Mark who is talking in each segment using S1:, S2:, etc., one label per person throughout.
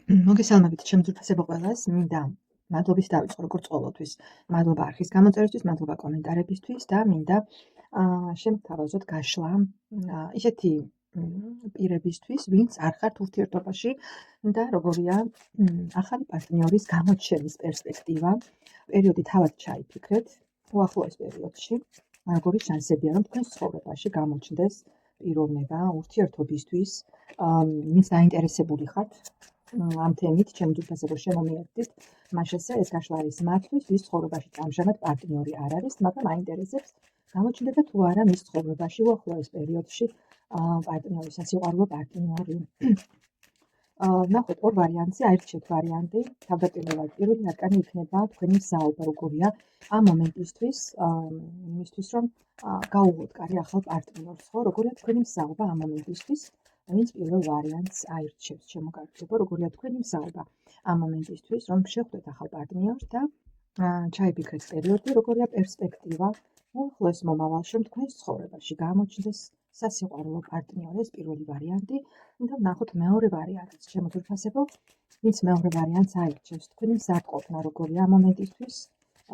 S1: მოგესალმებით ჩემს ძვირფასებო ყველას, მინდა მადლობის დავიწყო როგორც ყოველთვის. მადლობა არხის გამოწერისთვის, მადლობა კომენტარებისთვის და მინდა შემთავაზოთ გაშლა ისეთი პირებისთვის, ვინც არ ხართ ურთიერთობაში და როგორია ახალი პარტნიორის გამოჩენის პერსპექტივა. პერიოდი თავად ჩაიფიქრეთ, უახლოეს პერიოდში, როგორი შანსებია, რომ თქვენს ცხოვრებაში გამოჩნდეს პიროვნება ურთიერთობისთვის, ვინც დაინტერესებული ხართ ამ თემით, ჩემ ძვირფასებო შემომიერთდით, მაშასე ეს გაშლა არის მათთვის, ვის ცხოვრებაში ამჟამად პარტნიორი არ არის, მაგრამ აინტერესებს გამოჩნდება თუ არა მის ცხოვრებაში უახლოეს პერიოდში პარტნიორი, სასიყვარულო პარტნიორი. ნახოთ ორ ვარიანტზე, აირჩიეთ ვარიანტი. თავდაპირველად პირველი არკანი იქნება თქვენი მზაობა, როგორია ამ მომენტისთვის, იმისთვის რომ გაუღოთ კარი ახალ პარტნიორს, ხო, როგორია თქვენი მზაობა ამ მომენტისთვის. ვინც პირველ ვარიანტს აირჩევს, შემოგარგებო, როგორია თქვენი მზაობა ამ მომენტისთვის, რომ შეხვდეთ ახალ პარტნიორს და ჩაიფიქრეთ პერიოდი, როგორია პერსპექტივა უახლოეს მომავალში, რომ თქვენს ცხოვრებაში გამოჩნდეს სასიყვარულო პარტნიორი, ეს პირველი ვარიანტი. და ვნახოთ მეორე ვარიანტიც, ჩემო ძვირფასებო, ვინც მეორე ვარიანტს აირჩევს, თქვენი მზადყოფნა როგორია ამ მომენტისთვის,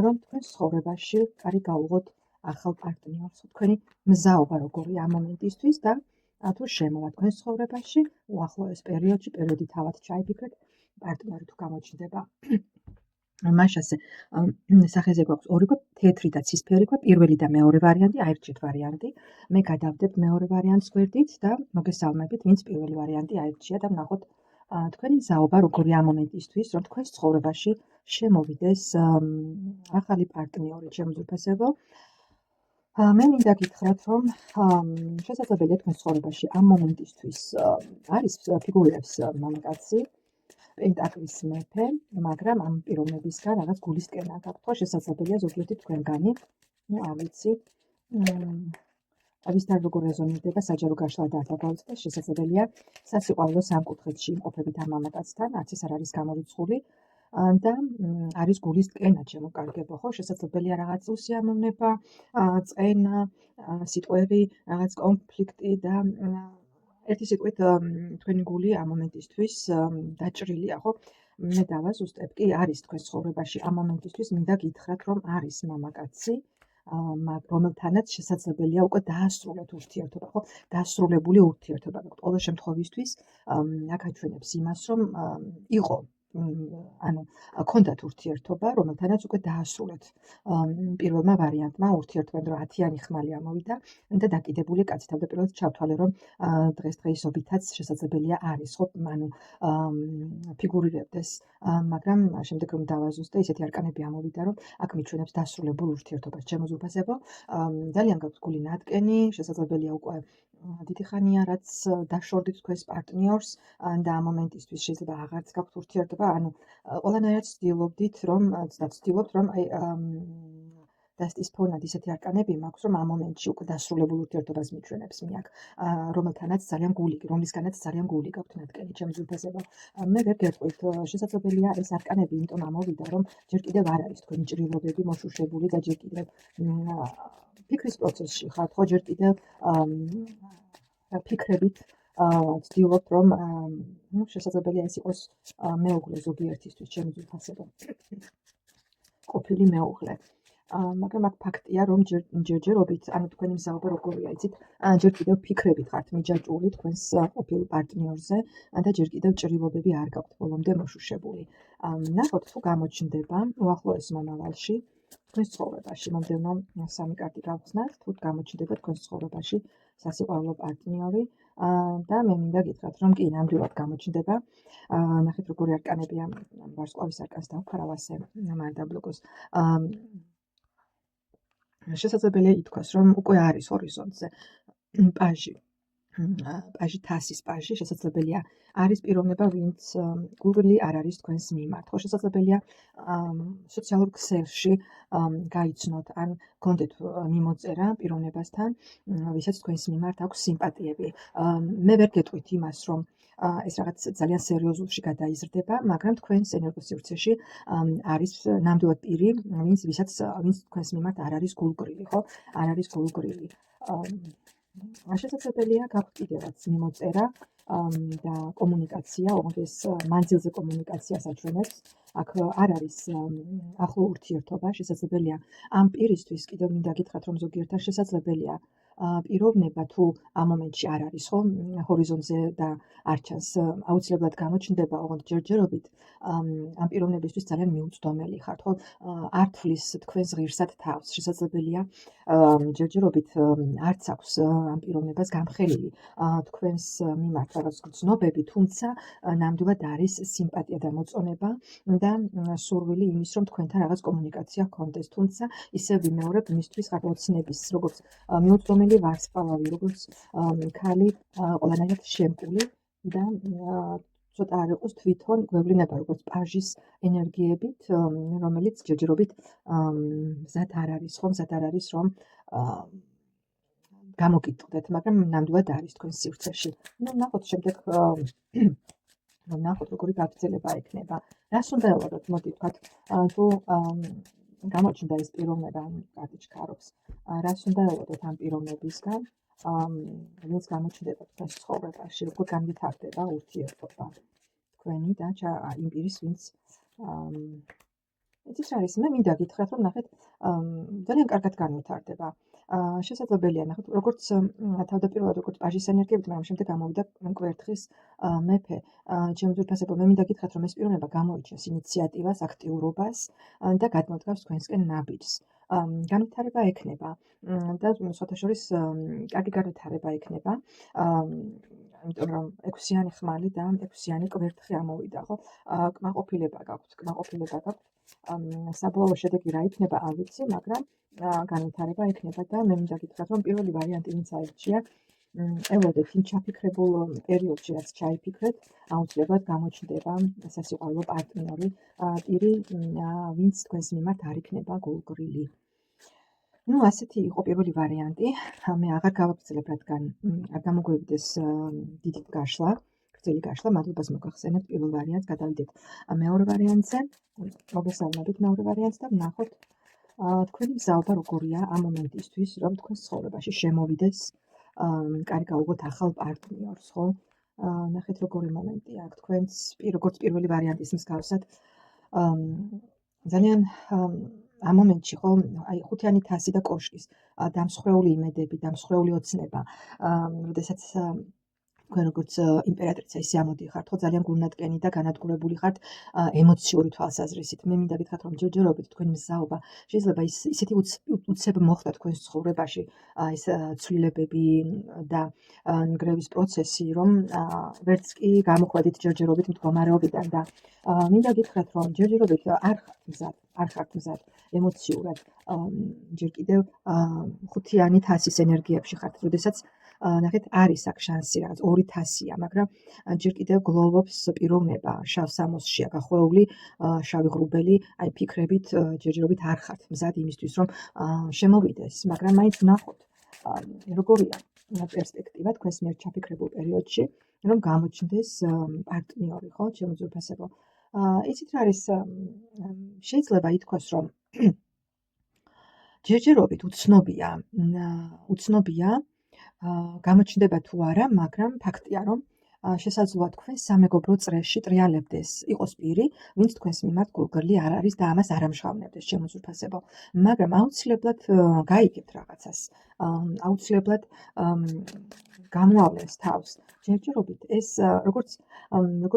S1: რომ თქვენს ცხოვრებაში კარი გაუღოთ ახალ პარტნიორს, თქვენი მზაობა როგორია ამ მომენტისთვის და თუ შემოვა თქვენს ცხოვრებაში უახლოეს პერიოდში, პერიოდი თავად ჩაიფიქრეთ, პარტნიორი თუ გამოჩნდება. მაშასე სახეზე გვაქვს ორი გვაქვს, თეთრი და ცისფერი გვაქვს, პირველი და მეორე ვარიანტი, აირჩიეთ ვარიანტი. მე გადავდებთ მეორე ვარიანტს გვერდით და მოგესალმებით, ვინც პირველი ვარიანტი აირჩია და ვნახოთ თქვენი მზაობა როგორია ამ მომენტისთვის, რომ თქვენს ცხოვრებაში შემოვიდეს ახალი პარტნიორი, ჩემო ძვირფასებო. მე მინდა გითხრათ, რომ შესაძლებელია თქვენს ცხოვრებაში ამ მომენტისთვის არის ფიგურირებს მამაკაცი, პენტაკლის მეფე, მაგრამ ამ პიროვნებისგან რაღაც გულისკენა გაქვთ, ხო, შესაძლებელია ზოგიერთი თქვენგანი, არ ვიცი, ვისთან როგორ რეზონირდება საჯარო გაშლა და აღავწდეს, შესაძლებელია სასიყვარულო სამკუთხედში იმყოფებით ამ მამაკაცთან, არც ეს არ არის გამორიცხული და არის გულისკენა, შემოგარგებო, ხო, შესაძლებელია რაღაც უსიამოვნება, წყენა, სიტყვები, რაღაც კონფლიქტი და ერთი სიტყვით თქვენი გული ამ მომენტისთვის დაჭრილია, ხო? მე დავაზუსტებ, კი არის თქვენს ცხოვრებაში ამ მომენტისთვის, მინდა გითხრათ, რომ არის მამაკაცი, რომელთანაც შესაძლებელია უკვე დაასრულოთ ურთიერთობა, ხო? დასრულებული ურთიერთობა გაქვთ. ყოველ შემთხვევისთვის აქ აჩვენებს იმას, რომ იყო ანუ ქონდათ ურთიერთობა, რომელთანაც უკვე დაასრულეთ პირველმა ვარიანტმა ურთიერთობამ, რომ 10-იანი ხმალი ამოვიდა და დაკიდებული კაცი. თავდაპირველად ჩავთვალე, რომ დღესდღეობითაც შესაძლებელია არის, ხო, ანუ ფიგურირებდეს, მაგრამ შემდეგ რომ დავაზუსტე, ისეთი არკანები ამოვიდა, რომ აქ მიჩვენებს დასრულებულ ურთიერთობას. ჩემო ძვირფასებო, ძალიან გაქვთ გული ნატკენი, შესაძლებელია უკვე დიდი ხანია, რაც დაშორდით თქვენს პარტნიორს და ამ მომენტისთვის შეიძლება აღარც გაქვთ ურთიერთობა, ანუ ყველანაირად ვცდილობთ, რომ დასტის ფონად ისეთი არკანები მაქვს, რომ ამ მომენტში უკვე დასრულებულ ურთიერთობას მიჩვენებს მე აქ, რომლისგანაც ძალიან გული გაქვთ ნატკენი, ჩემო ძვირფასებო. მე ვერ გეტყვით, შესაძლებელია ეს არკანები იმიტომ ამოვიდა, რომ ჯერ კიდევ არ არის თქვენი ჭრილობები მოშუშებული და ჯერ კიდევ ფიქრის პროცესში ხართ, ხო, ჯერ კიდევ ფიქრებით ვცდილობთ, რომ შესაძლებელია ეს იყოს მეუღლე ზოგიერთისთვის, ჩემო ძვირფასებო. ყოფილი მეუღლე. მაგრამ აქ ფაქტია, რომ ჯერჯერობით, ანუ თქვენი მზაობა როგორია, იცით, ჯერ კიდევ ფიქრებით ხართ მიჯაჭვული თქვენს ყოფილ პარტნიორზე და ჯერ კიდევ ჭრილობები არ გაქვთ ბოლომდე მოშუშებული. ნახოთ, თუ გამოჩნდება უახლოეს მომავალში თქვენს ცხოვრებაში, მომდევნო 3 კარტი გავხსნათ, თუ გამოჩნდება თქვენს ცხოვრებაში სასიყვარულო პარტნიორი და მე მინდა გითხრათ, რომ კი, ნამდვილად გამოჩნდება. ნახეთ, როგორი არკანებია, ვარსკვლავის არკანს დავფარავ ასე, მან დაბლოკოს. შესაძლებელია ითქვას, რომ უკვე არის ჰორიზონტზე პაჟი, თასის პაჟი, შესაძლებელია არის პიროვნება, ვინც გულგრილი არ არის თქვენს მიმართ, ხო, შესაძლებელია სოციალურ ქსელში გაიცნოთ, ან გქონდეთ მიმოწერა პიროვნებასთან, ვისაც თქვენს მიმართ აქვს სიმპათიები. მე ვერ გეტყვით იმას, რომ ეს რაღაც ძალიან სერიოზულში გადაიზრდება, მაგრამ თქვენს ენერგოსივრცეში არის ნამდვილად პირი, ვინც თქვენს მიმართ არ არის გულგრილი, ხო? არ არის გულგრილი. შესაძლებელია გაქვთ კიდევაც მიმოწერა და კომუნიკაცია, ოღონდ ეს მანძილზე კომუნიკაციას აჩვენებს. აქ არ არის ახლო ურთიერთობა, შესაძლებელია ამ პირისთვის კიდევ მინდა გითხრათ, რომ ზოგიერთად შესაძლებელია პიროვნება თუ ამ მომენტში არ არის ხო ჰორიზონტზე და არ ჩანს, აუცილებლად გამოჩნდება, ოღონდ ჯერჯერობით ამ პიროვნებისთვის ძალიან მიუწვდომელი ხართ, ხო? არ თვლის თქვენს ღირსად თავს, შესაძლებელია ჯერჯერობით არც აქვს ამ პიროვნებას გამხელილი თქვენს მიმართ რაღაც გრძნობები, თუმცა ნამდვილად არის სიმპათია და მოწონება და სურვილი იმის, რომ თქვენთან რაღაც კომუნიკაცია ჰქონდეს, თუმცა ისევ ვიმეორებ, მისთვის ოცნების, როგორც მიუწვდომელი ვარსკვლავი, როგორც ქალი ყველანაირად შემკული და ცოტა არ იყოს თვითონ გვევლინება როგორც პაჟის ენერგიებით, რომელიც ჯერჯერობით მზად არ არის, ხო, მზად არ არის, რომ გამოგიტყდეთ, მაგრამ ნამდვილად არის თქვენ სივრცეში. ნუ ნახოთ შემდეგ რომ ნახოთ როგორი გაგრძელება ექნება. რას უნდა ელოდოთ, მოდი ვთქვათ, თუ გამოჩნდა ეს პიროვნება, კარტი ჩქარობს. რას უნდა ელოდოთ ამ პიროვნებისგან, ვინც გამოჩნდება თქვენს ცხოვრებაში, როგორ განვითარდება ურთიერთობა თქვენი და იმ პირის, ვინც იცით რა არის, მე მინდა გითხრათ, რომ ნახეთ, ძალიან კარგად განვითარდება. შესაძლებელია ნახოთ, როგორც თავდაპირველად როგორც პაჟის ენერგიებით, მაგრამ შემდეგ გამოვიდა კვერთხის მეფე. ჩემი ძვირფასებო, მე მინდა გითხრათ, რომ ეს პიროვნება გამოიჩენს ინიციატივას, აქტიურობას და გადმოდგავს თქვენსკენ ნაბიჯს. განვითარება ექნება და სხვათა შორის კარგი განვითარება ექნება. იმიტომ რომ 6-იანი ხმალი და 6-იანი კვერთხი ამოვიდა, ხო? კმაყოფილება გაქვთ. საბოლოო შედეგი რა იქნება, არ ვიცი, მაგრამ განვითარება ექნება და მე მინდა გითხრათ, რომ პირველი ვარიანტი ვინც აირჩია, ელოდეთ იმ ჩაფიქრებულ პერიოდში, რაც ჩაიფიქრეთ, აუცილებლად გამოჩნდება სასიყვარულო პარტნიორი, პირი, ვინც თქვენს მიმართ არ იქნება გულგრილი. ნუ ასეთი იყო პირველი ვარიანტი. მე აღარ გავაგრძელებ, რადგან არ გამოგვევიდეს დიდი გაშლა, გრძელი გაშლა, მადლობას მოგახსენებთ პირველ ვარიანტს, გადავიდეთ მეორე ვარიანტზე. მოგესალმებით მეორე ვარიანტს და ვნახოთ თქვენი მზაობა როგორია ამ მომენტისთვის, რომ თქვენს ცხოვრებაში შემოვიდეს, კარგი გაუღოთ ახალ პარტნიორს, ხო? ნახეთ როგორი მომენტია აქ თქვენს, როგორც პირველი ვარიანტის მსგავსად, ძალიან ამ მომენტში ხო, აი 5-იანი თასი და კოშკის დამსხვრეული იმედები, დამსხვრეული ოცნება, როდესაც თქვენ როგორც იმპერატრიცა ისე ამოდიხართ, ხო, ძალიან გულნატკენი და განადგურებული ხართ ემოციური თვალსაზრისით. მე მინდა გითხრათ, რომ ჯერჯერობით თქვენი მზაობა შეიძლება ისეთი უცებ მოხდა თქვენს ცხოვრებაში, ეს ცვლილებები და ნგრევის პროცესი, რომ ვერც კი გამოხვედით ჯერჯერობით მდგომარეობიდან და მინდა გითხრათ, რომ ჯერჯერობით არ ხართ მზად ემოციურად, ჯერ კიდევ 5-იანი თასის ენერგიებში ხართ, როდესაც ნახეთ, არის აქ შანსი, რაღაც 2 თასია, მაგრამ ჯერ კიდევ გლოვობს პიროვნება, შავ სამოსშია გახვეული, შავი ღრუბელი, აი ფიქრებით ჯერჯერობით არ ხართ მზად იმისთვის, რომ შემოვიდეს, მაგრამ მაინც ვნახოთ, როგორია პერსპექტივა თქვენს მიერ ჩაფიქრებულ პერიოდში, რომ გამოჩნდეს პარტნიორი, ხო, ჩემო ძვირფასებო. იცით რა არის, შეიძლება ითქვას, რომ ჯერჯერობით უცნობია გამოჩნდება თუ არა, მაგრამ ფაქტია, რომ შესაძლოა თქვენ სამეგობრო წრეში ტრიალებდეს, იყოს პირი, ვინც თქვენს მიმართ გულგრილი არ არის და ამას არ ამჟღავნებდეს, ჩემო ძვირფასებო. მაგრამ აუცილებლად გაიგებთ რაღაცას, აუცილებლად გამოავლენს თავს. ჯერჯერობით ეს როგორ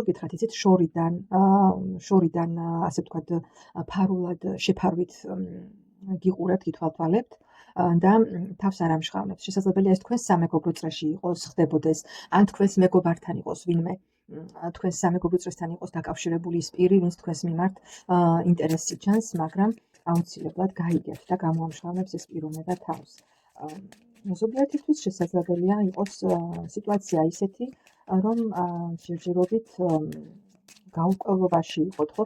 S1: გითხრათ, იცით, შორიდან ასე ვთქვათ, ფარულად შეფარვით გიყურებთ, გითვალთვალებთ და თავს არ ამჟღავნებთ. შესაძლებელია ეს თქვენს სამეგობრო წრეში იყოს, ხდებოდეს, ან თქვენს მეგობართან იყოს ვინმე, თქვენს სამეგობრო წრესთან იყოს დაკავშირებული ის პირი, ვინც თქვენს მიმართ ინტერესი ჩანს, მაგრამ აუცილებლად გაიგებთ და გამოამჟღავნებს ეს პიროვნება თავს. ზოგიერთისთვის შესაძლებელია იყოს სიტუაცია ისეთი, რომ ჯერჯერობით გაურკვევლობაში იყოთ, ხო,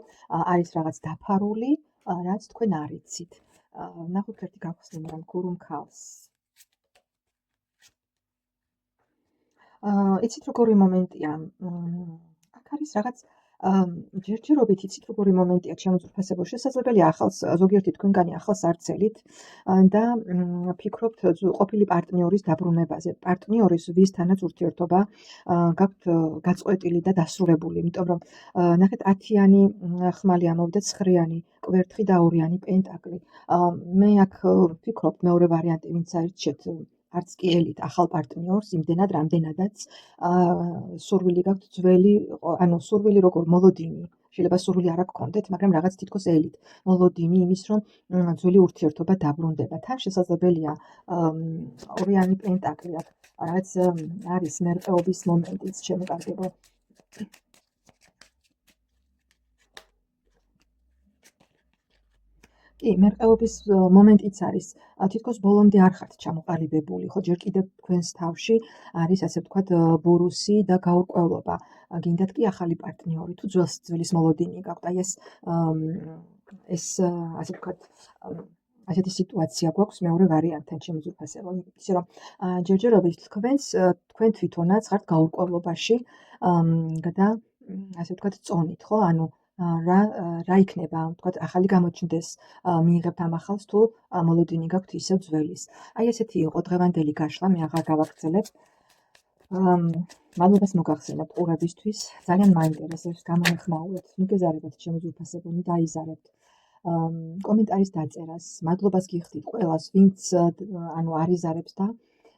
S1: არის რაღაც დაფარული, რაც თქვენ არ იცით. ნახოთ ერთი გავხსნი რომ გურუმ ქალს. იცით როგორი მომენტია? აქ არის რაღაც ჯერჯერობით იცით როგორი მომენტია ჩემოწურფასებო, შესაძლებელია ახალს ზოგიერთი თქვენგანი ახალს არ ცელით და ფიქრობთ ყოფილი პარტნიორის დაბრუნებაზე. პარტნიორის ვისთანაც ურთიერთობა გაქვთ გაწყვეტილი და დასრულებული, იმიტომ რომ ნახეთ 10-იანი ხმალი ამოვიდა 9-იანი კვერთხი და 2-იანი პენტაკლი. მე აქ ვფიქრობ მეორე ვარიანტი ვინც აირჩიეთ არც კი ელით ახალ პარტნიორს, იმდენად რამდენადაც სურვილი გაქვთ ძველი, ანუ სურვილი როგორ მოლოდინი, შეიძლება სურვილი არ გქონდეთ, მაგრამ რაღაც თითქოს ელით მოლოდინი იმის, რომ ძველი ურთიერთობა დაბრუნდება. თან შესაძლებელია 2-იანი პენტაკლი აქ რაღაც არის მერყეობის მომენტიც, ჩემო კარგებო. კი, მერყეობის მომენტიც არის. თითქოს ბოლომდე არ ხართ ჩამოყალიბებული, ხო, ჯერ კიდევ თქვენს თავში არის, ასე ვთქვათ, ბურუსი და გაურკვევლობა. გინდათ კი ახალი პარტნიორი, თუ ძველის მოლოდინი გაქვთ, აი ეს ასე ვთქვათ, ასეთი სიტუაცია გვაქვს მეორე ვარიანტთან შემოწურფასებო, ისე რომ ჯერჯერობით თქვენ თვითონაც ხართ გაურკვევლობაში და ასე ვთქვათ, წონით, ხო, ანუ რა იქნება, ვთქვათ, ახალი გამოჩნდეს, მიიღებთ ამ ახალს თუ მოლოდინი გაქვთ ისევ ძველის. აი ესეთი იყო დღევანდელი გაშლა, მე აღარ გავაგრძელებ. მადლობას მოგახსენებთ ყურებისთვის, ძალიან მაინტერესებს, გამომეხმაურებთ, ნუ გეზარებათ შემოწურფასებო, ნუ დაიზარებთ კომენტარის დაწერას. მადლობას გიხდით ყველას, ვინც ანუ არ იზარებს და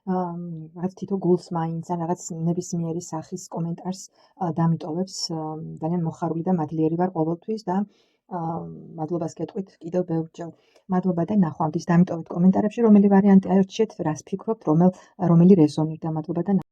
S1: რაღაც თითო გულს მაინც ან რაღაც ნებისმიერი სახის კომენტარს დამიტოვებს. ძალიან მოხარული და მადლიერი ვარ ყოველთვის და მადლობას გეტყვით კიდევ ბევრჯერ. მადლობა და ნახვამდის. დამიტოვეთ კომენტარებში რომელი ვარიანტი აირჩიეთ, რას ფიქრობთ, რომელი რეზონირდა. მადლობა და